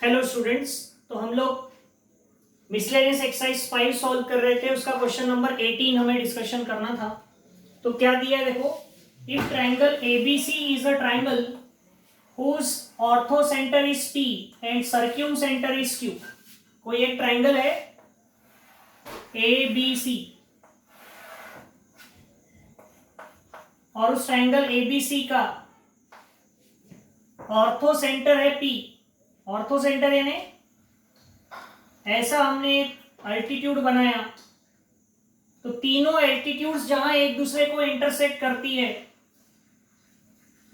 Hello students. तो हम लोग मिसलेनियस एक्सरसाइज 5 सॉल्व कर रहे थे। उसका क्वेश्चन नंबर 18 हमें डिस्कशन करना था। तो क्या दिया है देखो, if triangle ABC is a triangle whose orthocentre is P and circumcentre is Q. कोई एक ट्राइंगल है ए बी सी और उस ट्राइंगल एबीसी का ऑर्थो सेंटर है पी। ऑर्थो सेंटर यानी ऐसा हमने एक अल्टीट्यूड बनाया तो तीनों एल्टीट्यूड्स जहां एक दूसरे को इंटरसेक्ट करती है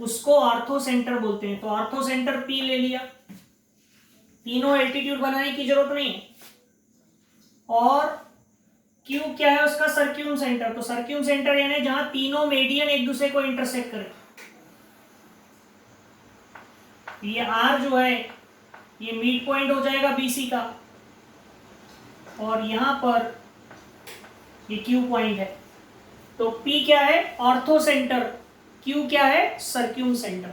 उसको ऑर्थो सेंटर बोलते हैं। तो ऑर्थो सेंटर पी ले लिया, तीनों एल्टीट्यूड बनाने की जरूरत नहीं है। और क्यू क्या है उसका, सर्क्यूम सेंटर। तो सर्क्यूम सेंटर यानी जहां तीनों मेडियन एक दूसरे को इंटरसेक्ट करें। ये आर जो है ये मिड पॉइंट हो जाएगा बीसी का और यहां पर ये क्यू पॉइंट है। तो P क्या है, ऑर्थो सेंटर, Q क्या है, सर्क्यूम सेंटर।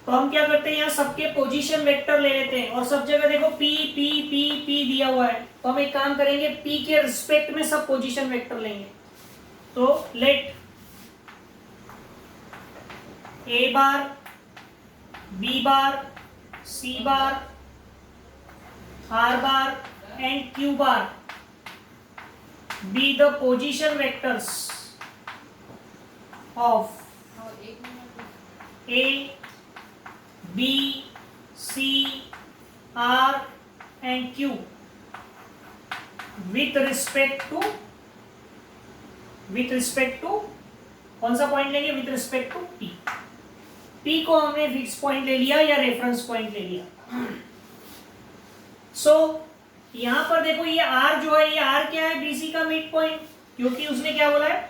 तो हम क्या करते हैं, यहाँ सबके पोजीशन वेक्टर ले लेते हैं और सब जगह देखो P P P P दिया हुआ है। तो हम एक काम करेंगे, P के रिस्पेक्ट में सब पोजीशन वेक्टर लेंगे। तो let A bar, B bar, C bar, R bar and Q bar be the position vectors of A, B, C, R and Q with respect to कौन सा पॉइंट लेंगे, with respect to P। P को हमने fix point ले लिया या reference point ले लिया। सो यहां पर देखो ये R जो है, ये R क्या है, BC का मिड पॉइंट, क्योंकि उसने क्या बोला है,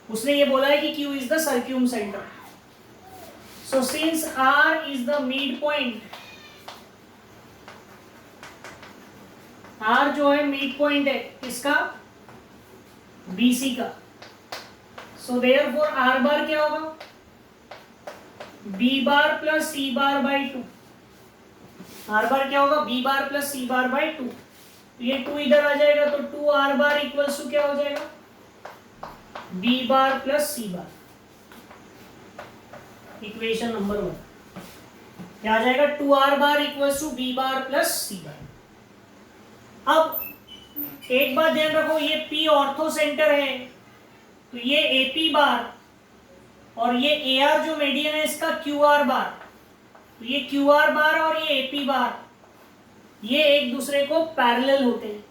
उसने ये बोला है कि Q is the circumcentre. So since R is the midpoint, R जो है मिड पॉइंट है किसका, BC का। सो देयरफॉर R बार क्या होगा, B bar plus C bar by 2। R bar क्या होगा, B bar plus C bar by 2। ये 2 इधर आ जाएगा तो 2 आर बार इक्वल्स टू क्या हो जाएगा, बी बार प्लस सी बार। इक्वेशन नंबर 1 क्या आ जाएगा, 2 R bar equals to B bar plus C bar. अब एक बात ध्यान रखो, ये पी ऑर्थो सेंटर है तो ये एपी बार और ये ए आर जो मेडियन है इसका क्यू आर बार। तो ये क्यू आर बार और ये एपी बार ये एक दूसरे को पैरेलल होते हैं।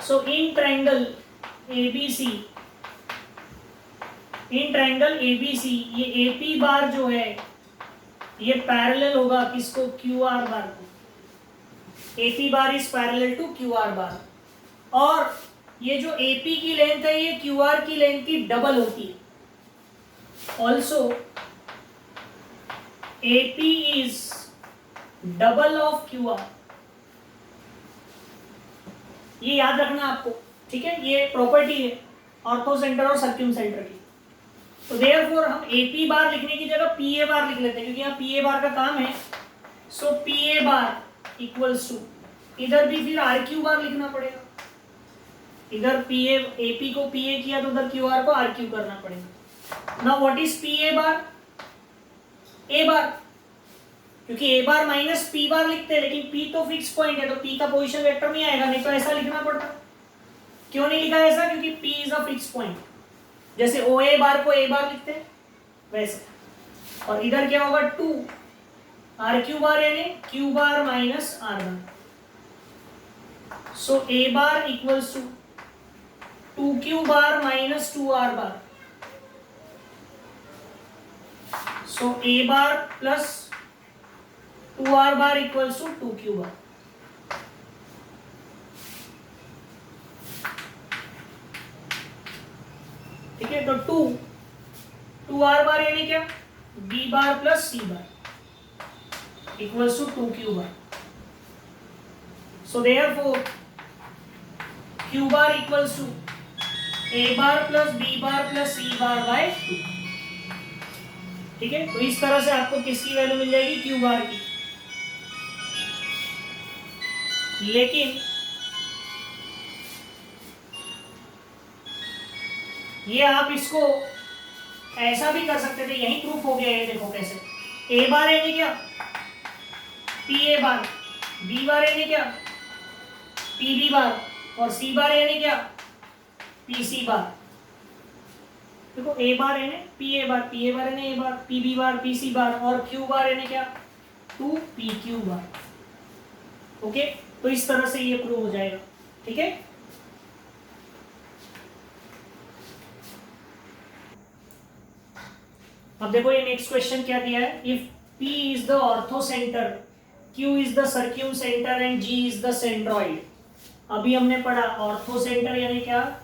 सो इन ट्रायंगल एबीसी, ये एपी बार जो है ये पैरेलल होगा किसको, क्यू आर बार को। AP bar is parallel to Q R bar. और ये जो एपी की लेंथ है ये क्यू आर की लेंथ की डबल होती है। Also AP is double of QR। ये याद रखना आपको, ठीक है, ये प्रॉपर्टी है ऑर्थो सेंटर और सर्क्यूम सेंटर की। तो देयरफॉर हम AP बार लिखने की जगह PA बार लिख लेते हैं क्योंकि यहाँ PA बार का काम है। सो PA बार इक्वल्स टू, इधर भी फिर RQ बार लिखना पड़ेगा। इधर PA AP को PA किया तो उधर QR को RQ करना पड़ेगा। Now what is PA bar, A बार, क्योंकि ए बार माइनस पी बार लिखते हैं लेकिन पी तो फिक्स पॉइंट है तो पी का पोजीशन वेक्टर नहीं आएगा, नहीं तो ऐसा लिखना पड़ता। क्यों नहीं लिखा ऐसा, क्योंकि P is a fix point. जैसे ओ ए बार को ए बार लिखते हैं वैसे। और इधर क्या होगा, 2 आर क्यू बार यानी Q bar minus R bar. So A bar equals to 2 Q bar minus 2 R bar. So A bar plus 2 R bar equals to 2 Q bar। ठीक है, तो 2 R bar यानी क्या, B bar plus C bar equals to 2 Q bar। So therefore Q bar equals to A bar plus B bar plus C bar by 2। ठीक है, तो इस तरह से आपको किसकी वैल्यू मिल जाएगी, क्यू बार की। लेकिन ये आप इसको ऐसा भी कर सकते थे, यही प्रूफ हो गया। ये देखो कैसे, ए बार यानी क्या, पी ए बार, बी बार यानी क्या, पी बी बार, और सी बार यानी क्या, पी सी बार। देखो ए बार यानी P A bar, P A bar यानी A bar, P B bar, P C bar, और क्यू बार यानी क्या, 2 पी क्यू बार। ओके, तो इस तरह से ये प्रूव हो जाएगा। ठीक है, अब देखो ये नेक्स्ट क्वेश्चन क्या दिया है, if P is the orthocentre, Q is the circumcentre and G is the centroid. अभी हमने पढ़ा ऑर्थो सेंटर यानी क्या,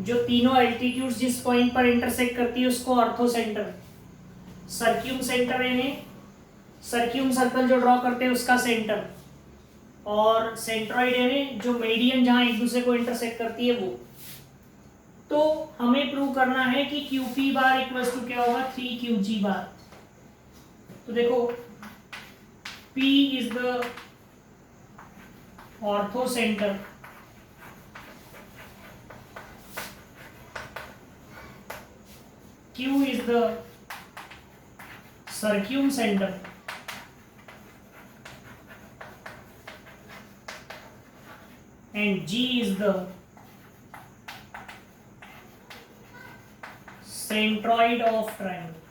जो तीनों एल्टीट्यूड्स जिस पॉइंट पर इंटरसेक्ट करती है उसको ऑर्थो सेंटर। सर्क्यूम सेंटर यानी सर्क्यूम सर्कल जो ड्रॉ करते हैं उसका सेंटर, और सेंट्रॉइड यानी जो मेडियन जहां एक दूसरे को इंटरसेक्ट करती है वो। तो हमें प्रूव करना है कि Q P bar equals to क्या होगा, 3 क्यू जी बार। तो देखो P is the orthocentre, Q is the circum center, and G is the centroid of triangle.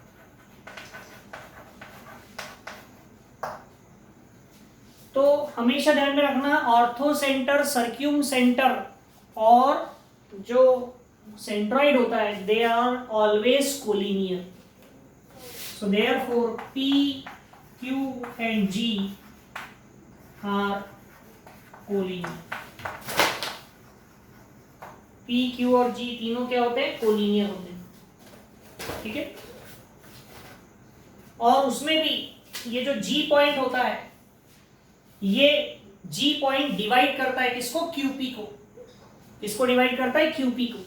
तो हमेशा ध्यान में रखना, ऑर्थो सेंटर, सर्क्यूम सेंटर और जो सेंट्रॉइड होता है, they are always collinear. So therefore P, Q and G are collinear. P, Q और G तीनों क्या होते हैं, कोलिनियर होते हैं। ठीक है, और उसमें भी ये जो G पॉइंट होता है, ये G पॉइंट डिवाइड करता है किसको, QP को। किसको डिवाइड करता है, QP को।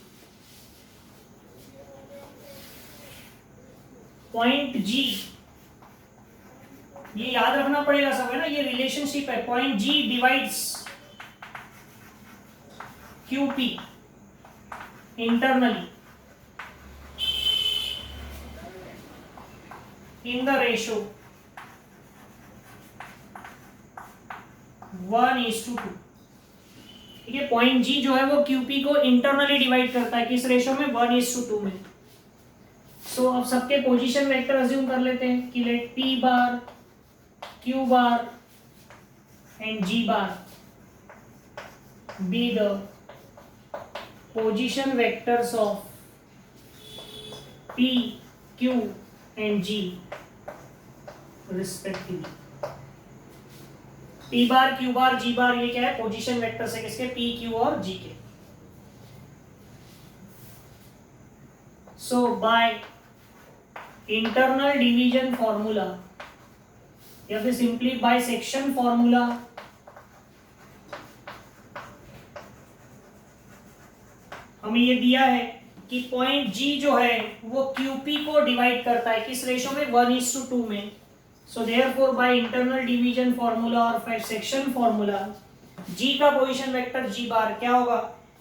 पॉइंट G, ये याद रखना पड़ेगा सब, है ना, ये रिलेशनशिप है। Point G divides QP internally in the ratio 1:2। ठीक है, पॉइंट G जो है वो QP को इंटरनली डिवाइड करता है, किस रेशो में, 1:2 में। सो अब सबके पोजीशन वेक्टर अज्यूम कर लेते हैं कि let P bar, Q bar and G bar be the position vectors of P, Q and G respectively। P bar, Q bar, G bar, ये क्या है, पोजीशन वेक्टर्स है किसके, P, Q और G के। So by internal division formula या फिर simply by section formula, हमें ये दिया है कि पॉइंट G जो है वो QP को डिवाइड करता है, किस रेशो में, 1:2 में। So therefore by internal division formula और फिर सेक्शन फॉर्मूला, G का पोजीशन वेक्टर G बार क्या होगा,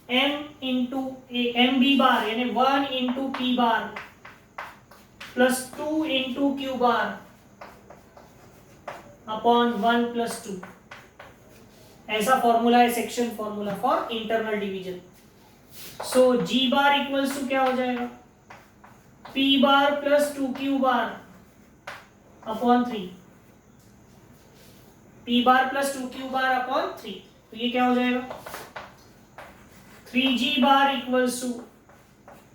M B बार यानी 1 P bar plus 2 Q bar upon 1+2। ऐसा फॉर्मूला है section formula for internal division. So G bar equals to क्या हो जाएगा, P bar plus 2Q bar upon 3। P bar plus 2Q bar upon 3, तो ये क्या हो जाएगा, 3G bar equals to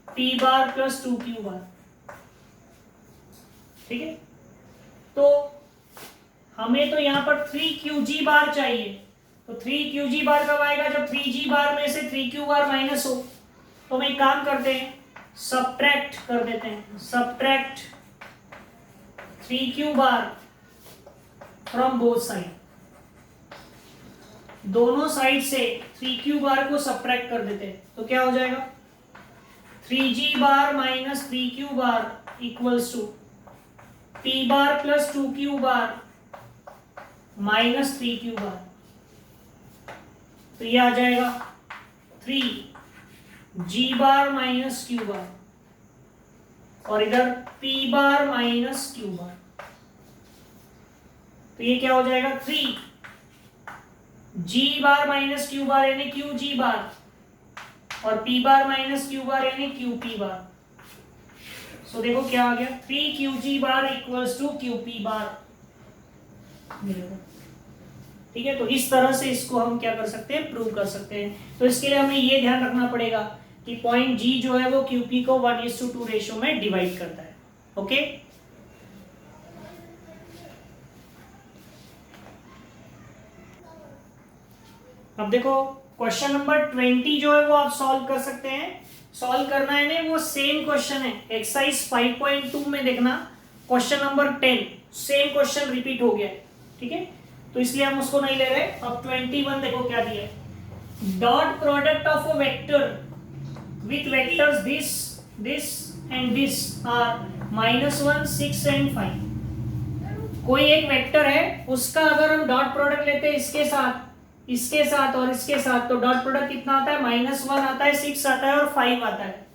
P bar plus 2Q bar. ठीक है, तो हमें तो यहां पर 3QG बार चाहिए। तो 3QG बार कब आएगा, जब 3G बार में से 3Q बार माइनस हो। तो हम एक काम करते हैं, सब्ट्रैक्ट कर देते हैं, subtract 3Q bar from both side. दोनों साइड से 3Q बार को सब्ट्रैक्ट कर देते हैं, तो क्या हो जाएगा, 3G bar minus 3Q bar equals to P bar plus 2Q bar minus 3Q bar, तो ये आ जाएगा 3G बार माइनस Q बार, और इधर P बार माइनस Q बार, तो ये क्या हो जाएगा 3G bar minus Q bar यानी QG बार, और P bar minus Q bar यानी QP बार। सो देखो क्या आ गया, 3QG bar equals to QP bar. ठीक है, तो इस तरह से इसको हम क्या कर सकते हैं, प्रूव कर सकते हैं। तो इसके लिए हमें ये ध्यान रखना पड़ेगा कि पॉइंट G जो है वो QP को 1:2 रेशियो में डिवाइड करता है। ओके, अब देखो क्वेश्चन नंबर 20 जो है वो आप सॉल्व कर सकते हैं। सॉल्व करना है ना, वो सेम क्वेश्चन है एक्सरसाइज 5.2 में। देखना question number 10 same question repeat हो गया है। ठीक है, तो इसलिए हम उसको नहीं ले रहे। अब 21 देखो क्या दिया है, dot product of a vector with vectors this this and this are -1 6 and 5। कोई एक वेक्टर है, उसका अगर हम डॉट प्रोडक्ट लेते हैं इसके साथ और इसके साथ, तो डॉट प्रोडक्ट कितना आता है, -1 आता है, 6 आता है और 5 आता है।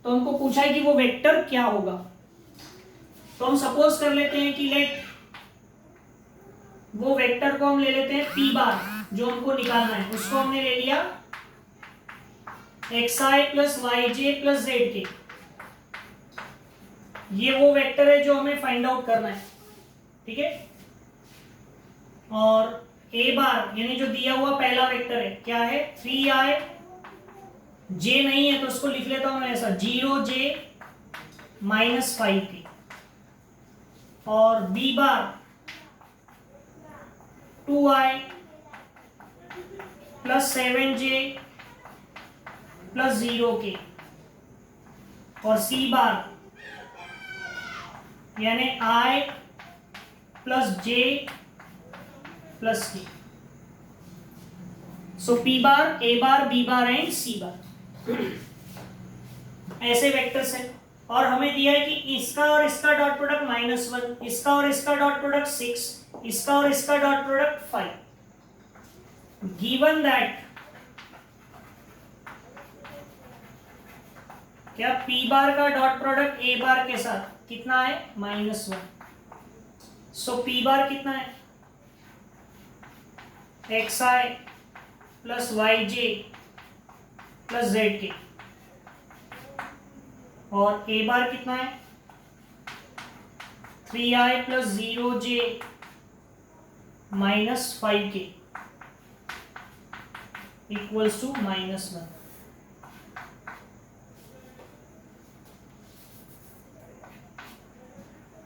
तो हमको पूछा है कि वो वेक्टर क्या होगा। तो हम सपोज कर लेते हैं कि लेट वो वेक्टर को हम ले लेते हैं पी बार, जो हमको निकालना है उसको हमने ले लिया xi plus yj plus zk। ये वो वेक्टर है जो हमें फाइंड आउट करना है। ठीक है, और ए बार यानी जो दिया हुआ पहला वेक्टर है क्या है, 3i, j नहीं है तो उसको लिख लेता हूं मैं ऐसा 0j माइनस 5k, और B bar 2i plus 7j plus 0k, और सी बार यानी i plus j plus k। So P bar, A bar, B bar and C bar ऐसे वेक्टर्स हैं। और हमें दिया है कि इसका और इसका डॉट प्रोडक्ट -1, इसका और इसका डॉट प्रोडक्ट 6, इसका और इसका डॉट प्रोडक्ट 5। गिवन दैट क्या पी बार का डॉट प्रोडक्ट ए बार के साथ कितना है, -1। सो पी बार कितना है, xi plus yj plus zk, और ए बार कितना है 3i plus 0j minus 5k equals to -1।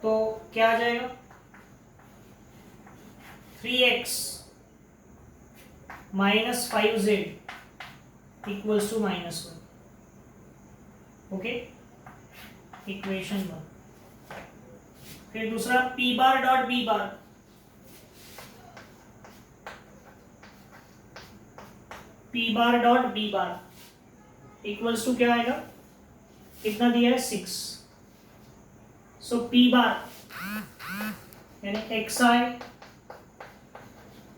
तो क्या आ जाएगा, 3x minus 5z equals to -1। Okay, equation 1। फिर दूसरा P bar dot B bar, P bar dot B bar equals to क्या आएगा, कितना दिया है 6। सो पी बार यानी xi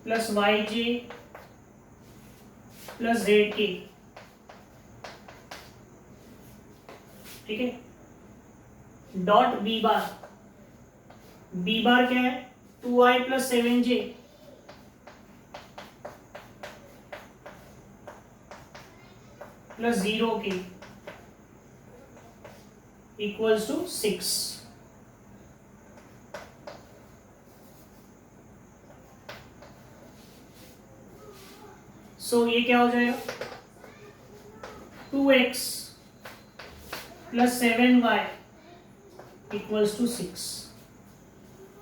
plus yj plus zk। ठीक है, dot B bar, B bar क्या है 2i plus 7j plus 0k equals to 6। So ये क्या हो जाएगा, 2x plus 7y equals to 6।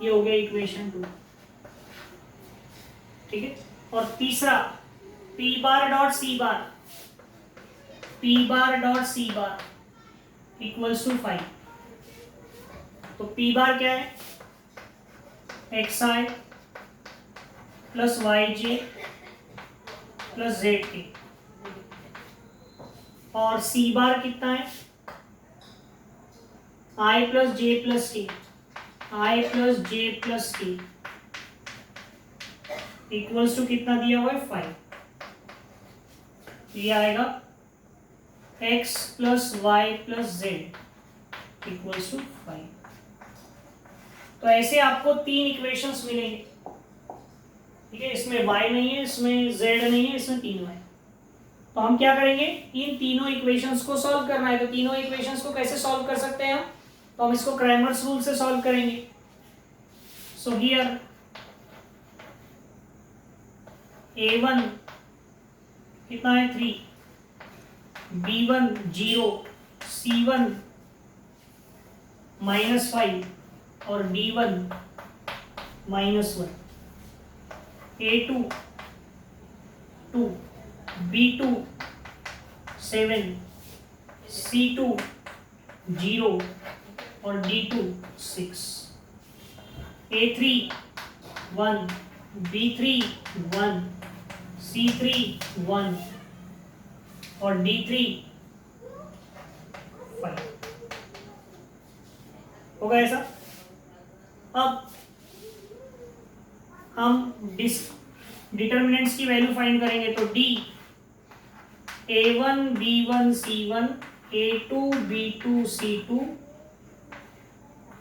ये हो गया इक्वेशन 2। ठीक है, और तीसरा P bar dot C bar, P bar dot C bar equals to 5। तो पी बार क्या है xi plus yj plus zk, और सी बार कितना है i plus j plus k i plus j plus k equals to कितना दिया हुआ है 5। ये आएगा x plus y plus z equals to 5। तो ऐसे आपको 3 इक्वेशंस मिलेंगे, ठीक है। इसमें y नहीं है, इसमें z नहीं है, इसमें 3 y। तो हम क्या करेंगे, इन तीनों इक्वेशंस को सॉल्व करना है। तो तीनों इक्वेशंस को कैसे सॉल्व कर सकते हैं हम, तो हम इसको क्रैमर्स रूल से सॉल्व करेंगे। सो हियर a1 कितना है 3, b1 0, c1 -5 और d1 -1, a2 2, b2 7, c2 0 और d2 6, a3 1, b3 1, c3 1 और d3 5 होगा ऐसा। अब हम डिटर्मिनेंट्स की वैल्यू फाइंड करेंगे। तो d a1 b1 c1 a2 b2 c2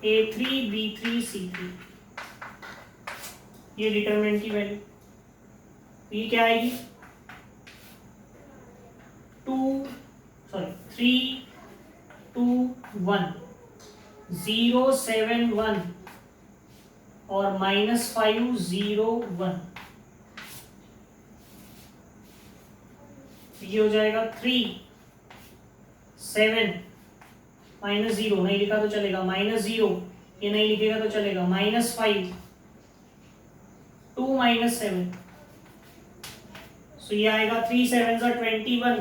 a3 b3 c3, ये डिटर्मिनेंट की वैल्यू। ये क्या आएगी 3 2 1 0 7 1 और -5 0 1। ये हो जाएगा 3 7 -0 नहीं लिखा तो चलेगा, -0 ये नहीं लिखेगा तो चलेगा, -5 2 -7। सो ये आएगा 3 7 21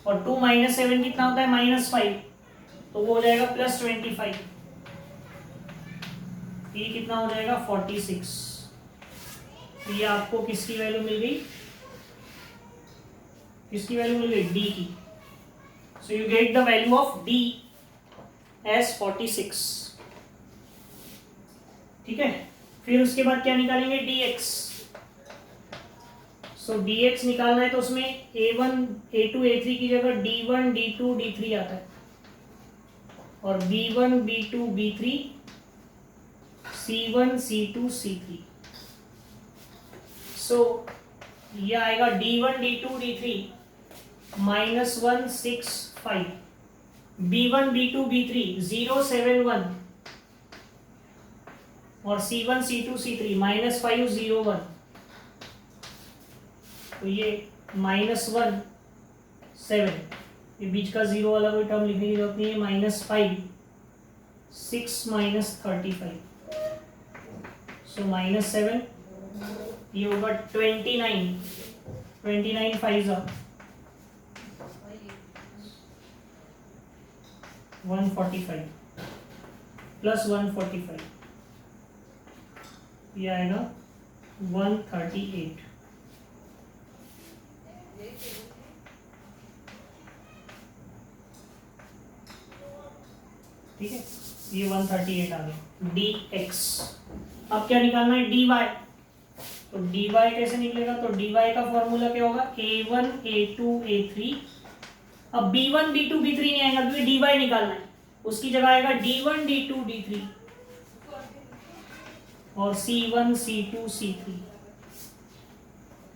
और 2 -7 कितना होता है -5, तो वो हो जाएगा +25। ये कितना हो जाएगा 46। तो ये आपको किसकी वैल्यू मिल गई, किसकी वैल्यू मिल गई डी की। So you get the value of D as 46, ठीक है। फिर उसके बाद क्या निकालेंगे dx। सो dx निकालना है तो उसमें a1 a2 a3 की जगह d1 d2 d3 आता है और b1 b2 b3 c1 c2 c3। सो ये आएगा d1 d2 d3 -1 6 5, b1 b2 b3 0 7 1 और c1 c2 c3 -5 0 1। तो ये -1 7, ये बीच का 0 वाला कोई टर्म लिखने की जरूरत नहीं है, -5 6 -35। सो -7 ये होगा 29 5 145 प्लस 145, ये आएगा 138। ठीक है, ये 138 आ गया dx। अब क्या निकालना है dy। तो dy कैसे निकलेगा, तो dy का फॉर्मूला क्या होगा a1 a2 a3। अब b1 b2 b3 नहीं आएगा क्योंकि dy निकालना है, उसकी जगह आएगा d1 d2 d3 और c1 c2 c3।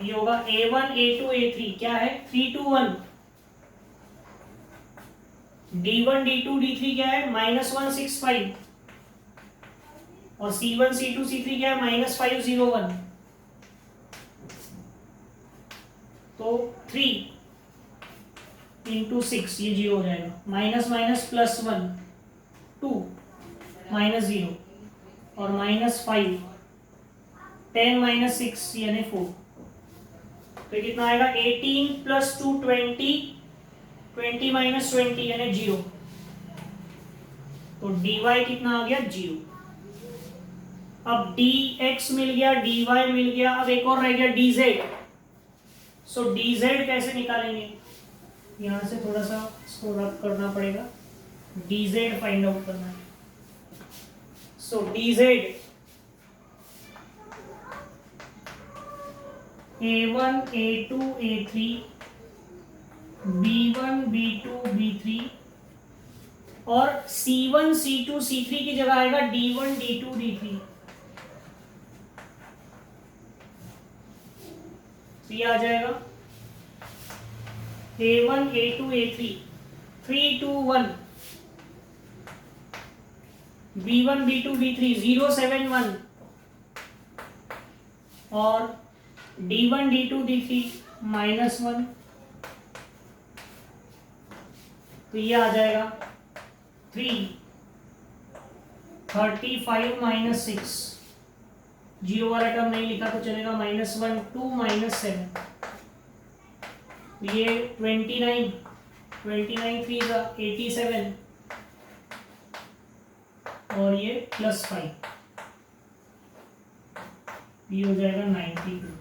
ये होगा a1 a2 a3 क्या है 3 2 1, d1 d2 d3 क्या है -1 6 5 और c1 c2 c3 क्या है -5 0 1। तो 3 इंटू 6 ये 0 हो जाएगा, माइनस माइनस +1 2 -0 और -5 10 - 6 यानी 4। तो कितना आएगा 18 + 2 20 20 - 20 यानी 0। तो dy कितना आ गया 0। अब dx मिल गया, dy मिल गया, अब एक और रह गया dz। सो dz कैसे निकालेंगे, यहां से थोड़ा सा इसको रब करना पड़ेगा, dz फाइंड आउट करना है। सो dz a1 a2 a3 b1 b2 b3 और c1 c2 c3 की जगह आएगा d1 d2 d3। तो ये आ जाएगा a1 a2 a3 3 2 1 b1 b2 b3 0 7 1 और d1 d2 d3 -1। तो ये आ जाएगा 3 35 -6 जीरो वाला टर्म नहीं लिखा तो चलेगा -1 2 -7। ये 29 3 का 87 और ये +5 ये हो जाएगा 92।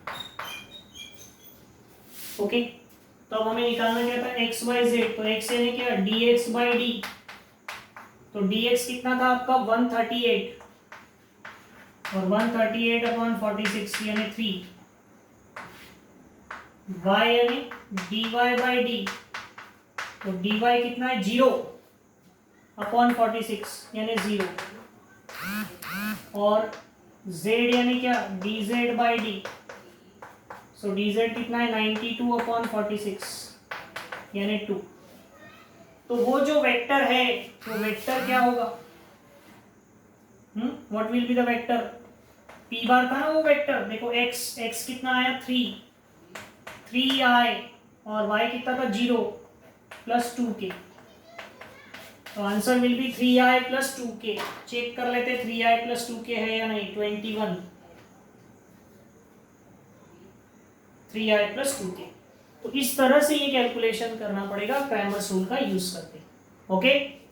ओके, तो अब हमें निकालना क्या था x y z। तो x यानी क्या dx बाई डी। तो dx कितना था आपका 138 और 138 अपॉन 46 यानी 3। y यानी dy बाई डी। तो dy कितना है 0 अपॉन 46 यानी 0 और z यानी क्या dz by D. So dz कितना है 92 अपॉन 46 यानी 2। तो वो जो वेक्टर है वो वेक्टर क्या होगा? What will be the vector? p बार था ना वो वेक्टर। देखो x कितना आया 3i और y कितना था 0 प्लस 2k। तो answer will be 3i plus 2k। Check कर लेते 3i प्लस 2k है या नहीं। 21 3i प्लस 2k। तो इस तरह से ये कैलकुलेशन करना पड़ेगा क्रैमर्स रूल का यूज करके। ओके,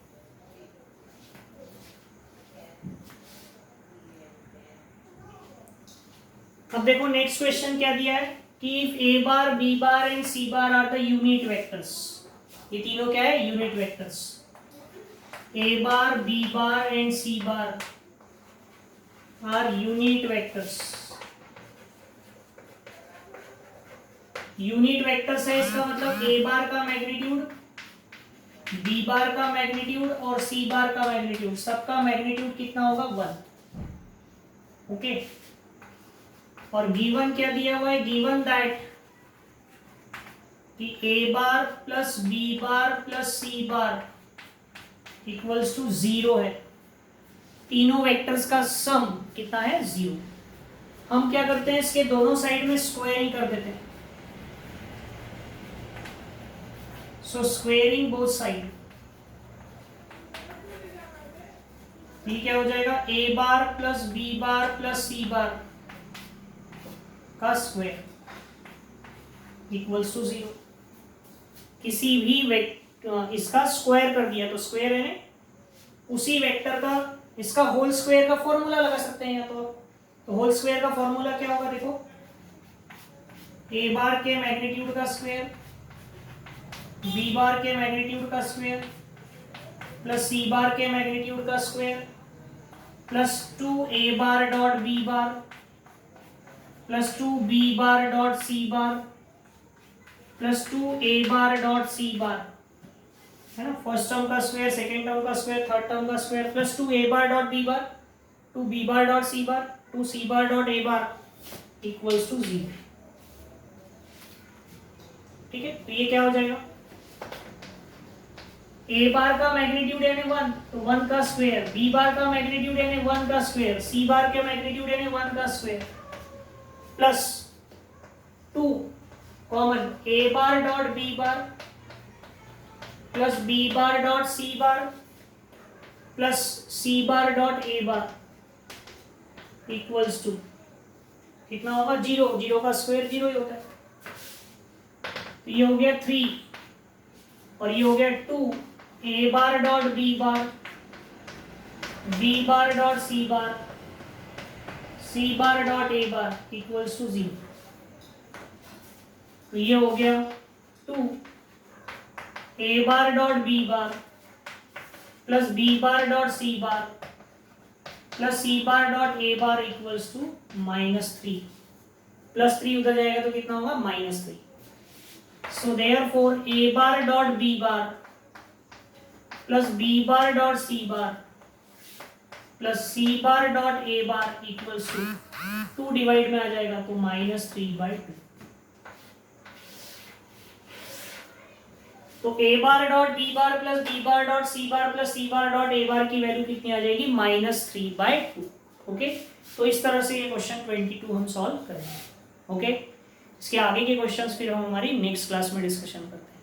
अब देखो नेक्स्ट क्वेश्चन क्या दिया है कि if a bar b bar and c bar are the unit vectors. ये तीनों क्या है? Unit vectors. a bar b bar and c bar are unit vectors. Unit vectors है इसका मतलब a बार का मैग्नीट्यूड, b बार का मैग्नीट्यूड और c बार का मैग्नीट्यूड, सबका मैग्नीट्यूड कितना होगा 1। ओके, और गिवन क्या दिया हुआ है? गिवन दैट कि a bar plus b bar plus c bar equals to 0 है। तीनों वेक्टर्स का सम कितना है? 0। हम क्या करते हैं इसके दोनों साइड में स्क्वायरिंग कर देते हैं। सो स्क्वेयरिंग बोथ साइड, ये क्या हो जाएगा? a bar plus b bar plus c बार का स्क्वायर इक्वल्स टू 0। किसी भी इसका स्क्वायर कर दिया तो स्क्वायर है उसी वेक्टर का इसका होल स्क्वायर का फॉर्मूला लगा सकते हैं। या तो होल स्क्वायर का फॉर्मूला क्या होगा? देखो a बार के मैग्नीट्यूड का स्क्वायर b बार के मैग्नीट्यूड का स्क्वायर प्लस c बार के मैग्नीट्यूड का square plus 2a bar dot b bar plus 2b bar dot c bar plus 2a bar dot c bar, है ना। फर्स्ट टर्म का स्क्वायर, सेकेंड टर्म का square, third term का square plus 2a bar dot b bar, 2b bar dot c bar, 2c bar dot a bar equals to 0। ठीक है, तो ये क्या हो जाएगा? a बार का मैग्नीट्यूड यानी 1 तो 1 का स्क्वायर, b बार का मैग्नीट्यूड यानी 1 का स्क्वायर, c बार के मैग्नीट्यूड यानी 1 का square plus 2 common a bar dot b bar plus b bar dot c bar plus c bar dot a bar equals to कितना होगा? 0। 0 का स्क्वायर 0 ही होता है। तो ये हो गया 3 और ये हो गया 2 a bar dot b bar, b bar dot c bar, c bar dot a bar equals to 0। तो ये हो गया 2 a bar dot b bar plus b bar dot c bar plus C bar dot a bar equals to -3, +3 उधर जाएगा तो कितना होगा -3। So therefore a bar dot B bar plus b bar dot C bar plus C bar dot a bar equals to 2 divide में आ जाएगा तो -3/2। तो a bar dot B bar plus b bar dot C bar plus C bar dot a bar की value कितनी आ जाएगी -3/2। Okay, तो इस तरह से ये क्वेश्चन 22 हम सॉल्व करेंगे। ओके, इसके आगे के क्वेश्चंस फिर हम हमारी नेक्स्ट क्लास में डिस्कशन करते हैं।